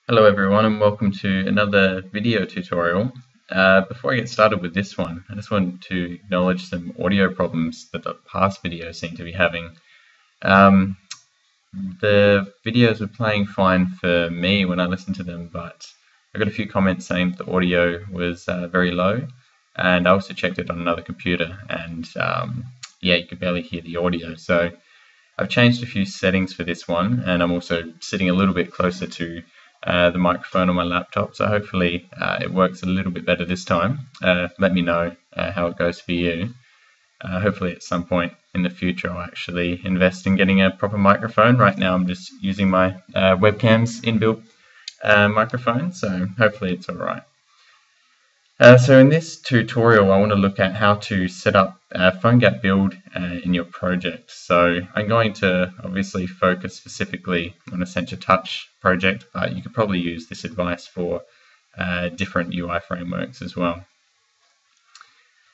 Hello everyone and welcome to another video tutorial. Before I get started with this one, I just wanted to acknowledge some audio problems that the past videos seem to be having. The videos were playing fine for me when I listened to them, but I got a few comments saying the audio was very low, and I also checked it on another computer and yeah, you could barely hear the audio. So I've changed a few settings for this one, and I'm also sitting a little bit closer to the microphone on my laptop, so hopefully it works a little bit better this time. Let me know how it goes for you. Hopefully at some point in the future I'll actually invest in getting a proper microphone. Right now I'm just using my webcam's inbuilt microphone, so hopefully it's alright. So in this tutorial I want to look at how to set up PhoneGap Build in your project. So I'm going to obviously focus specifically on a Set Up Touch project, but you could probably use this advice for different UI frameworks as well.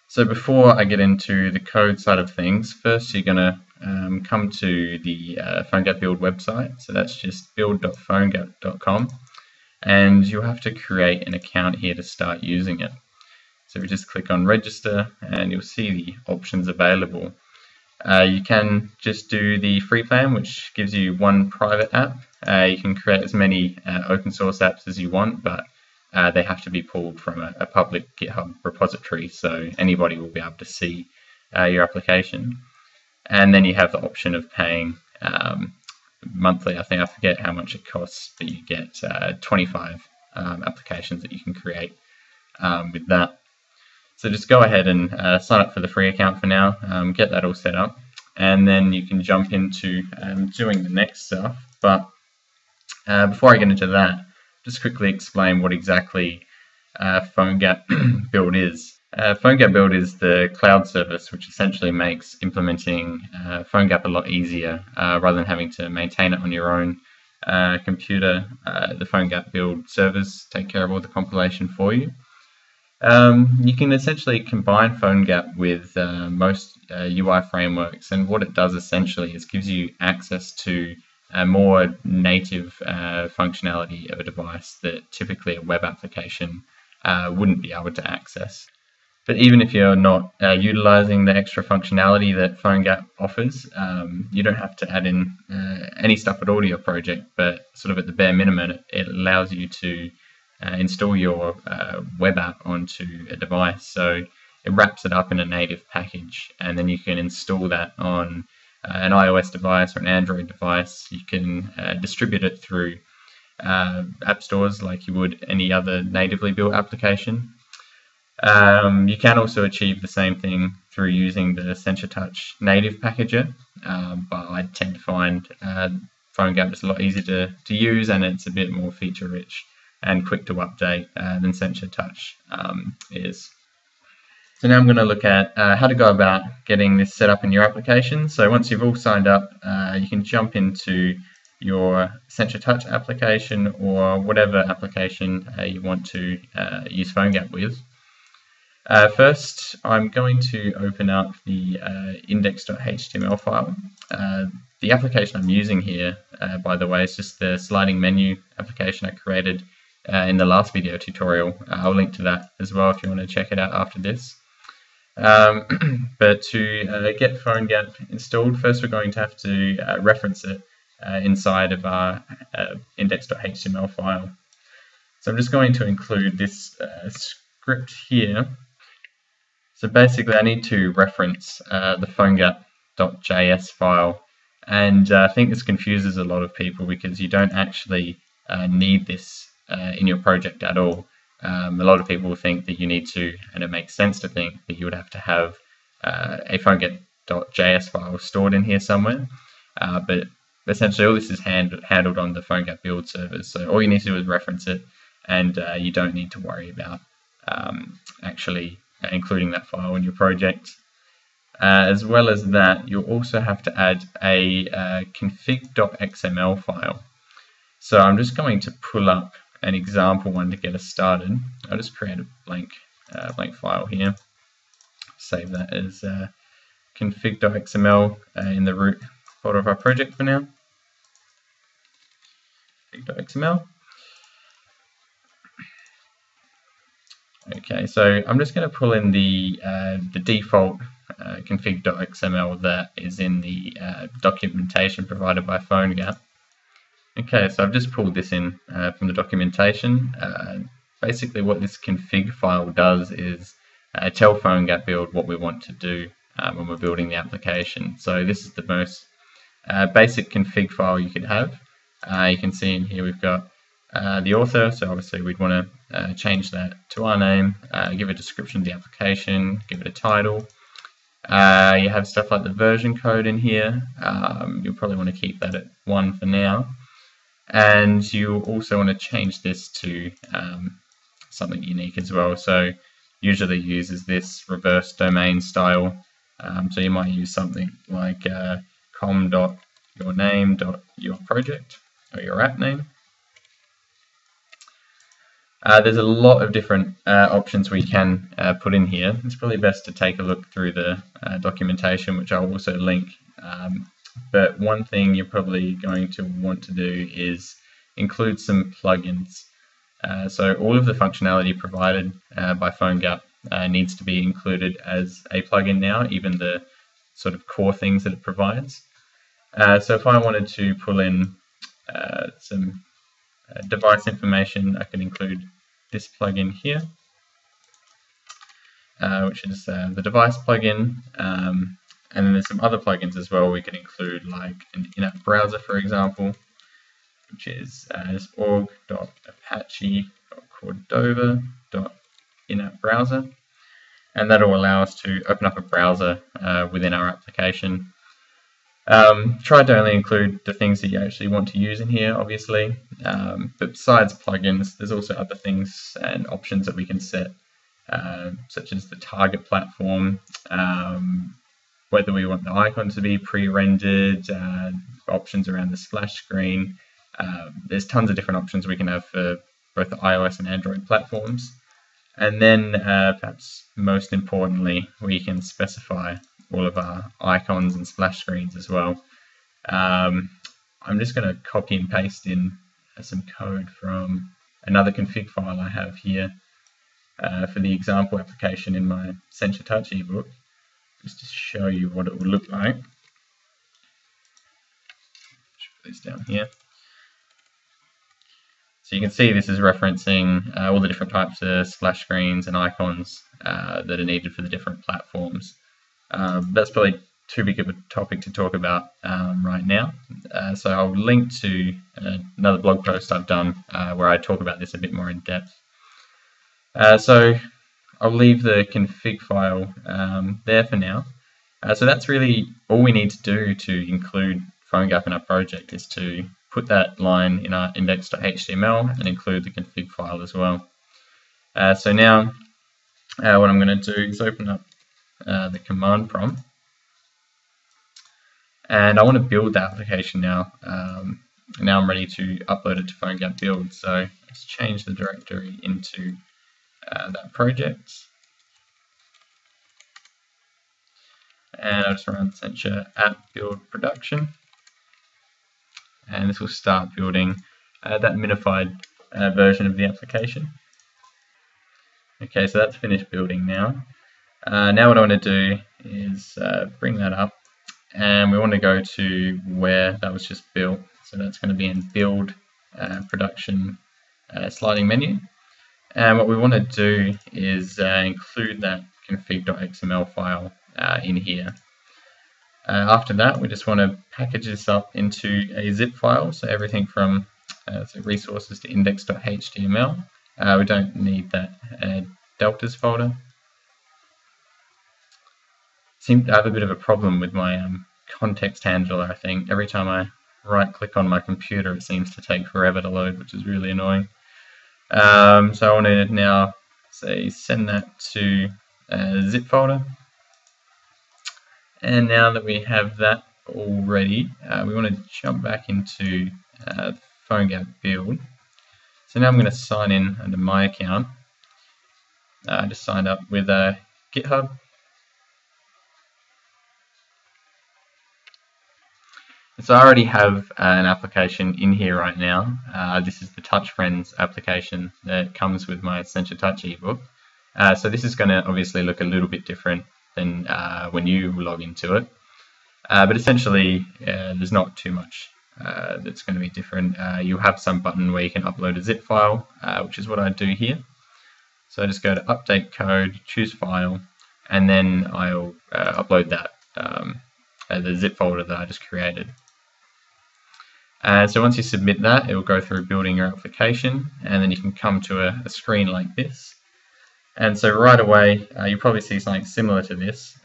So before I get into the code side of things, first you're going to come to the PhoneGap Build website. So that's just build.phonegap.com. And you'll have to create an account here to start using it. So we just click on register and you'll see the options available. You can just do the free plan, which gives you one private app. You can create as many open source apps as you want, but they have to be pulled from a public GitHub repository, so anybody will be able to see your application. And then you have the option of paying monthly. I think I forget how much it costs, but you get 25 applications that you can create with that. So just go ahead and sign up for the free account for now, get that all set up, and then you can jump into doing the next stuff. But before I get into that, just quickly explain what exactly PhoneGap Build is. PhoneGap Build is the cloud service which essentially makes implementing PhoneGap a lot easier. Rather than having to maintain it on your own computer, the PhoneGap Build servers take care of all the compilation for you. You can essentially combine PhoneGap with most UI frameworks, and what it does essentially is gives you access to a more native functionality of a device that typically a web application wouldn't be able to access. But even if you're not utilizing the extra functionality that PhoneGap offers, you don't have to add in any stuff at all to your project, but sort of at the bare minimum, it allows you to install your web app onto a device. So it wraps it up in a native package, and then you can install that on an iOS device or an Android device. You can distribute it through app stores like you would any other natively built application. You can also achieve the same thing through using the Set Up Touch native packager, but I tend to find PhoneGap is a lot easier to use, and it's a bit more feature rich and quick to update than Set Up Touch is. So now I'm going to look at how to go about getting this set up in your application. So once you've all signed up, you can jump into your Set Up Touch application or whatever application you want to use PhoneGap with. First, I'm going to open up the index.html file. The application I'm using here, by the way, is just the sliding menu application I created in the last video tutorial. I'll link to that as well if you want to check it out after this. But to get PhoneGap installed, first we're going to have to reference it inside of our index.html file. So I'm just going to include this script here. So basically I need to reference the PhoneGap.js file, and I think this confuses a lot of people because you don't actually need this in your project at all. A lot of people think that you need to, and it makes sense to think that you would have to have a PhoneGap.js file stored in here somewhere, but essentially all this is handled on the PhoneGap build servers. So all you need to do is reference it, and you don't need to worry about actually including that file in your project. As well as that, you'll also have to add a config.xml file. So I'm just going to pull up an example one to get us started. I'll just create a blank file here. Save that as config.xml in the root folder of our project for now. Config.xml. Okay, so I'm just going to pull in the default config.xml that is in the documentation provided by PhoneGap. Okay, so I've just pulled this in from the documentation. Basically what this config file does is tell PhoneGap Build what we want to do when we're building the application. So this is the most basic config file you could have. You can see in here we've got the author, so obviously we'd want to change that to our name, give a description of the application, give it a title. You have stuff like the version code in here. You'll probably want to keep that at 1 for now. And you also want to change this to something unique as well. So usually uses this reverse domain style. So you might use something like com.yourname.yourproject or your app name. There's a lot of different options we can put in here. It's probably best to take a look through the documentation, which I'll also link. But one thing you're probably going to want to do is include some plugins. So all of the functionality provided by PhoneGap needs to be included as a plugin now, even the sort of core things that it provides. So if I wanted to pull in some device information, I can include this plugin here, which is the device plugin. And then there's some other plugins as well we could include, like an in-app browser, for example, which is org.apache.cordova.inapp browser. And that will allow us to open up a browser within our application. Try to only include the things that you actually want to use in here, obviously. But besides plugins, there's also other things and options that we can set, such as the target platform, whether we want the icon to be pre-rendered, options around the splash screen. There's tons of different options we can have for both the iOS and Android platforms. And then perhaps most importantly, we can specify all of our icons and splash screens as well. I'm just going to copy and paste in some code from another config file I have here for the example application in my Set Up Touch ebook, just to show you what it would look like. Put this down here. So you can see this is referencing all the different types of splash screens and icons that are needed for the different platforms. That's probably too big of a topic to talk about right now. So I'll link to another blog post I've done where I talk about this a bit more in depth. So I'll leave the config file there for now. So that's really all we need to do to include PhoneGap in our project, is to put that line in our index.html and include the config file as well. So now what I'm going to do is open up the command prompt, and I want to build the application now. Now I'm ready to upload it to PhoneGap Build. So let's change the directory into that project, and I'll just run Set Up app build production, and this will start building that minified version of the application. Okay, so that's finished building now. Now what I want to do is bring that up, and we want to go to where that was just built. So that's going to be in build production sliding menu. And what we want to do is include that config.xml file in here. After that, we just want to package this up into a zip file. So everything from so resources to index.html. We don't need that deltas folder. Seem to have a bit of a problem with my context handler, I think. Every time I right click on my computer, it seems to take forever to load, which is really annoying. So I want to now say send that to a zip folder. And now that we have that all ready, we want to jump back into PhoneGap Build. So now I'm going to sign in under my account. I just signed up with GitHub. So I already have an application in here right now. This is the Touch Friends application that comes with my Set Up Touch ebook. So this is going to obviously look a little bit different than when you log into it. But essentially, there's not too much that's going to be different. You'll have some button where you can upload a zip file, which is what I do here. So I just go to Update Code, choose File, and then I'll upload that, the zip folder that I just created. And so once you submit that, it will go through building your application, and then you can come to a screen like this. And so right away, you'll probably see something similar to this.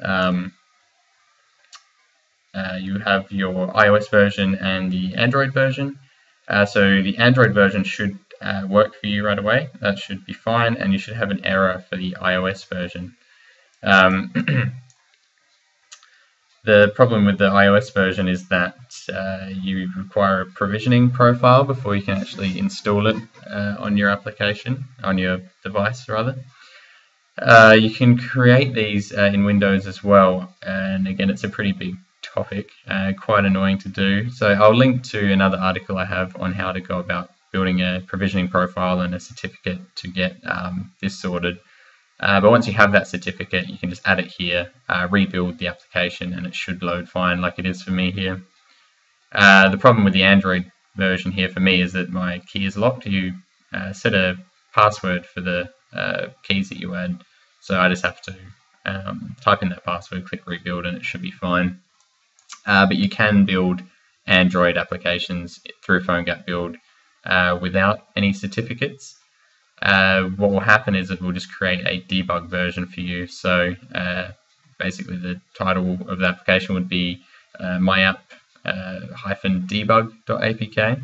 You have your iOS version and the Android version. So the Android version should work for you right away. That should be fine, and you should have an error for the iOS version. The problem with the iOS version is that you require a provisioning profile before you can actually install it on your application, on your device rather. You can create these in Windows as well, and again it's a pretty big topic, quite annoying to do. So I'll link to another article I have on how to go about building a provisioning profile and a certificate to get this sorted. But once you have that certificate, you can just add it here, rebuild the application, and it should load fine like it is for me here. The problem with the Android version here for me is that my key is locked. You set a password for the keys that you add, so I just have to type in that password, click rebuild, and it should be fine. But you can build Android applications through PhoneGap Build without any certificates. What will happen is it will just create a debug version for you. So basically the title of the application would be myapp-debug.apk.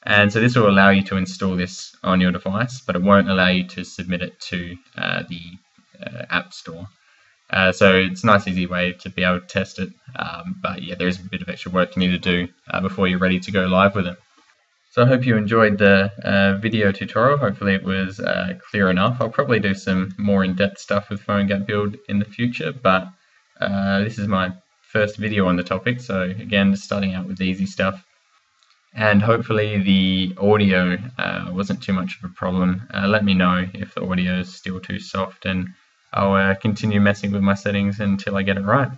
And so this will allow you to install this on your device, but it won't allow you to submit it to the App Store. So it's a nice easy way to be able to test it, but yeah, there is a bit of extra work you need to do before you're ready to go live with it. So I hope you enjoyed the video tutorial. Hopefully it was clear enough. I'll probably do some more in-depth stuff with PhoneGap Build in the future, but this is my first video on the topic, so again, just starting out with the easy stuff. And hopefully the audio wasn't too much of a problem. Let me know if the audio is still too soft, and I'll continue messing with my settings until I get it right.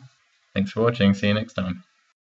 Thanks for watching. See you next time.